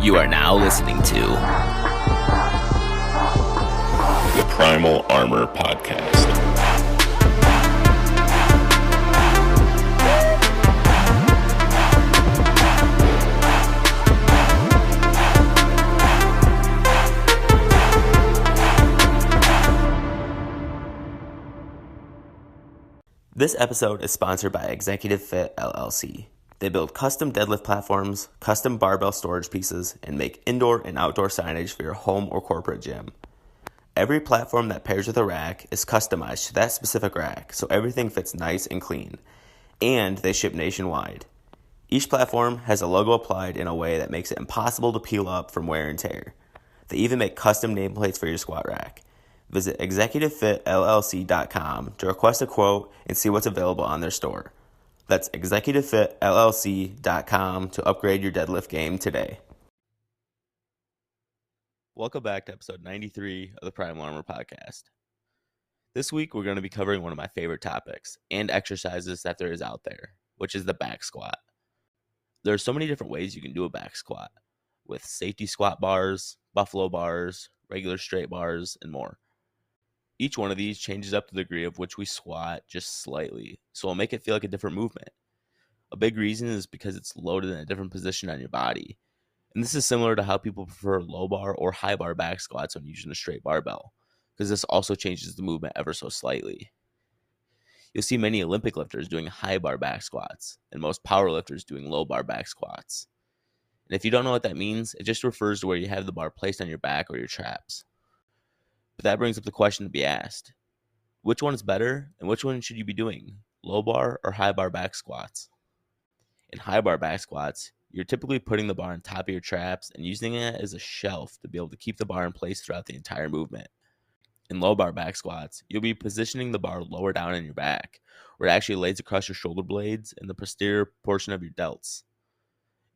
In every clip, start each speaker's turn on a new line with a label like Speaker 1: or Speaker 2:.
Speaker 1: You are now listening to
Speaker 2: the Primal Armor Podcast.
Speaker 1: This episode is sponsored by Executive Fit LLC. They build custom deadlift platforms, custom barbell storage pieces, and make indoor and outdoor signage for your home or corporate gym. Every platform that pairs with a rack is customized to that specific rack, so everything fits nice and clean. And they ship nationwide. Each platform has a logo applied in a way that makes it impossible to peel up from wear and tear. They even make custom nameplates for your squat rack. Visit executivefitllc.com to request a quote and see what's available on their store. That's executivefitllc.com to upgrade your deadlift game today. Welcome back to episode 93 of the Primal Armor Podcast. This week, we're going to be covering one of my favorite topics and exercises that there is out there, which is the back squat. There are so many different ways you can do a back squat, with safety squat bars, buffalo bars, regular straight bars, and more. Each one of these changes up the degree of which we squat just slightly, so it'll make it feel like a different movement. A big reason is because it's loaded in a different position on your body. And this is similar to how people prefer low bar or high bar back squats when using a straight barbell, because this also changes the movement ever so slightly. You'll see many Olympic lifters doing high bar back squats, and most power lifters doing low bar back squats. And if you don't know what that means, it just refers to where you have the bar placed on your back or your traps. But that brings up the question to be asked. Which one is better, and which one should you be doing? Low bar or high bar back squats? In high bar back squats, you're typically putting the bar on top of your traps and using it as a shelf to be able to keep the bar in place throughout the entire movement. In low bar back squats, you'll be positioning the bar lower down in your back, where it actually lays across your shoulder blades and the posterior portion of your delts.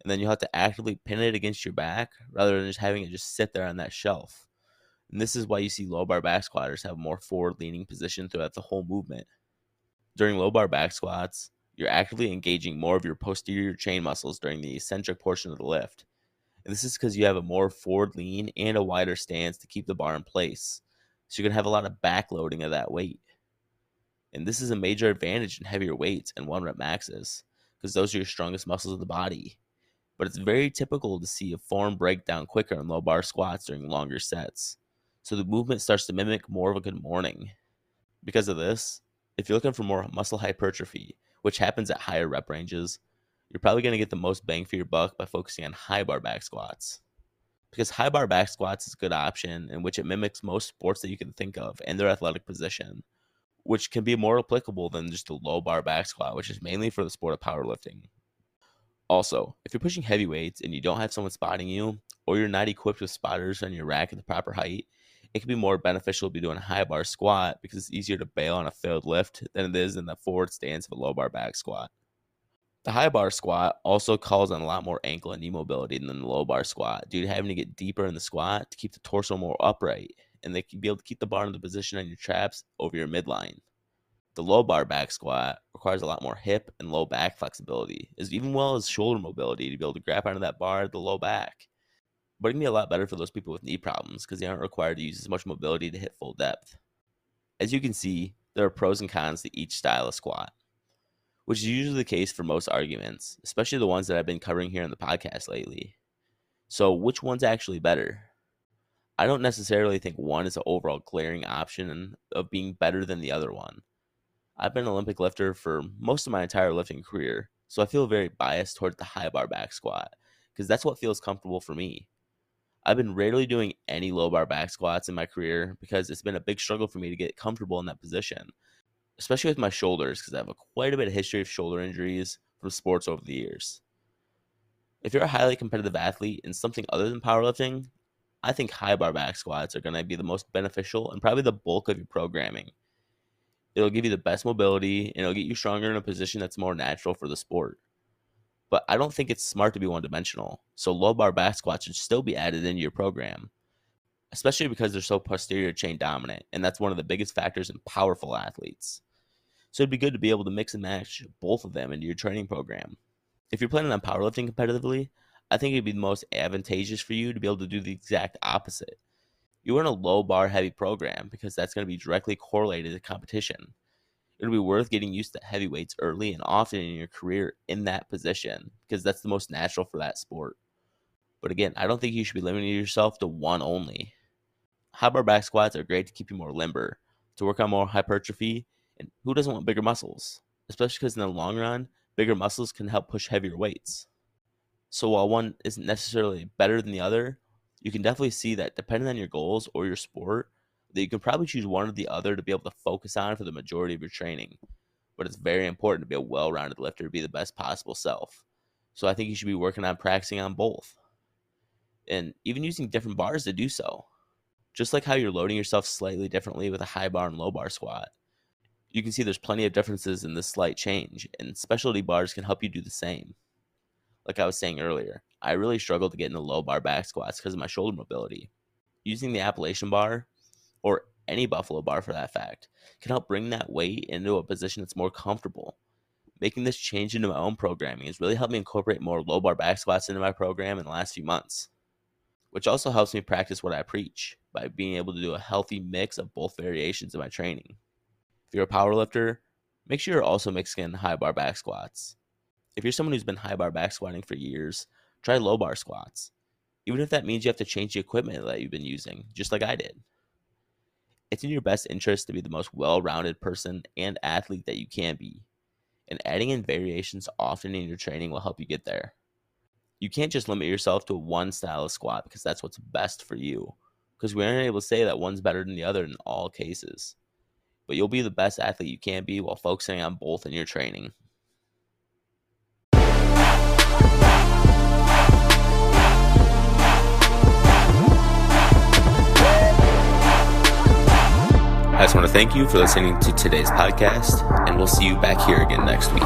Speaker 1: And then you'll have to actively pin it against your back rather than just having it just sit there on that shelf. And this is why you see low bar back squatters have a more forward-leaning position throughout the whole movement. During low bar back squats, you're actively engaging more of your posterior chain muscles during the eccentric portion of the lift. And this is because you have a more forward lean and a wider stance to keep the bar in place. So you're going to have a lot of backloading of that weight. And this is a major advantage in heavier weights and 1 rep maxes, because those are your strongest muscles of the body. But it's very typical to see a form break down quicker in low bar squats during longer sets. So the movement starts to mimic more of a good morning. Because of this, if you're looking for more muscle hypertrophy, which happens at higher rep ranges, you're probably going to get the most bang for your buck by focusing on high bar back squats. Because high bar back squats is a good option in which it mimics most sports that you can think of and their athletic position, which can be more applicable than just a low bar back squat, which is mainly for the sport of powerlifting. Also, if you're pushing heavy weights and you don't have someone spotting you, or you're not equipped with spotters on your rack at the proper height, it can be more beneficial to be doing a high bar squat because it's easier to bail on a failed lift than it is in the forward stance of a low bar back squat. The high bar squat also calls on a lot more ankle and knee mobility than the low bar squat due to having to get deeper in the squat to keep the torso more upright, and they can be able to keep the bar in the position on your traps over your midline. The low bar back squat requires a lot more hip and low back flexibility, as well as shoulder mobility to be able to grab onto that bar at the low back. But it can be a lot better for those people with knee problems because they aren't required to use as much mobility to hit full depth. As you can see, there are pros and cons to each style of squat, which is usually the case for most arguments, especially the ones that I've been covering here on the podcast lately. So which one's actually better? I don't necessarily think one is an overall glaring option of being better than the other one. I've been an Olympic lifter for most of my entire lifting career, so I feel very biased towards the high bar back squat because that's what feels comfortable for me. I've been rarely doing any low bar back squats in my career because it's been a big struggle for me to get comfortable in that position, especially with my shoulders because I have quite a bit of history of shoulder injuries from sports over the years. If you're a highly competitive athlete in something other than powerlifting, I think high bar back squats are going to be the most beneficial and probably the bulk of your programming. It'll give you the best mobility and it'll get you stronger in a position that's more natural for the sport. But I don't think it's smart to be one-dimensional, so low bar back squats should still be added into your program, especially because they're so posterior chain dominant, and that's one of the biggest factors in powerful athletes. So it'd be good to be able to mix and match both of them into your training program. If you're planning on powerlifting competitively, I think it'd be the most advantageous for you to be able to do the exact opposite. You want a low bar heavy program because that's going to be directly correlated to competition. It'll be worth getting used to heavy weights early and often in your career in that position because that's the most natural for that sport. But again, I don't think you should be limiting yourself to one only. High bar back squats are great to keep you more limber, to work on more hypertrophy, and who doesn't want bigger muscles? Especially because in the long run, bigger muscles can help push heavier weights. So while one isn't necessarily better than the other, you can definitely see that depending on your goals or your sport, that you can probably choose one or the other to be able to focus on for the majority of your training. But it's very important to be a well-rounded lifter to be the best possible self. So I think you should be working on practicing on both. And even using different bars to do so. Just like how you're loading yourself slightly differently with a high bar and low bar squat. You can see there's plenty of differences in this slight change, and specialty bars can help you do the same. Like I was saying earlier, I really struggled to get into low bar back squats because of my shoulder mobility. Using the Appalachian bar, or any buffalo bar for that fact, can help bring that weight into a position that's more comfortable. Making this change into my own programming has really helped me incorporate more low bar back squats into my program in the last few months, which also helps me practice what I preach by being able to do a healthy mix of both variations of my training. If you're a powerlifter, make sure you're also mixing in high bar back squats. If you're someone who's been high bar back squatting for years, try low bar squats, even if that means you have to change the equipment that you've been using, just like I did. It's in your best interest to be the most well-rounded person and athlete that you can be, and adding in variations often in your training will help you get there. You can't just limit yourself to one style of squat because that's what's best for you, because we aren't able to say that one's better than the other in all cases. But you'll be the best athlete you can be while focusing on both in your training. I just want to thank you for listening to today's podcast, and we'll see you back here again next week.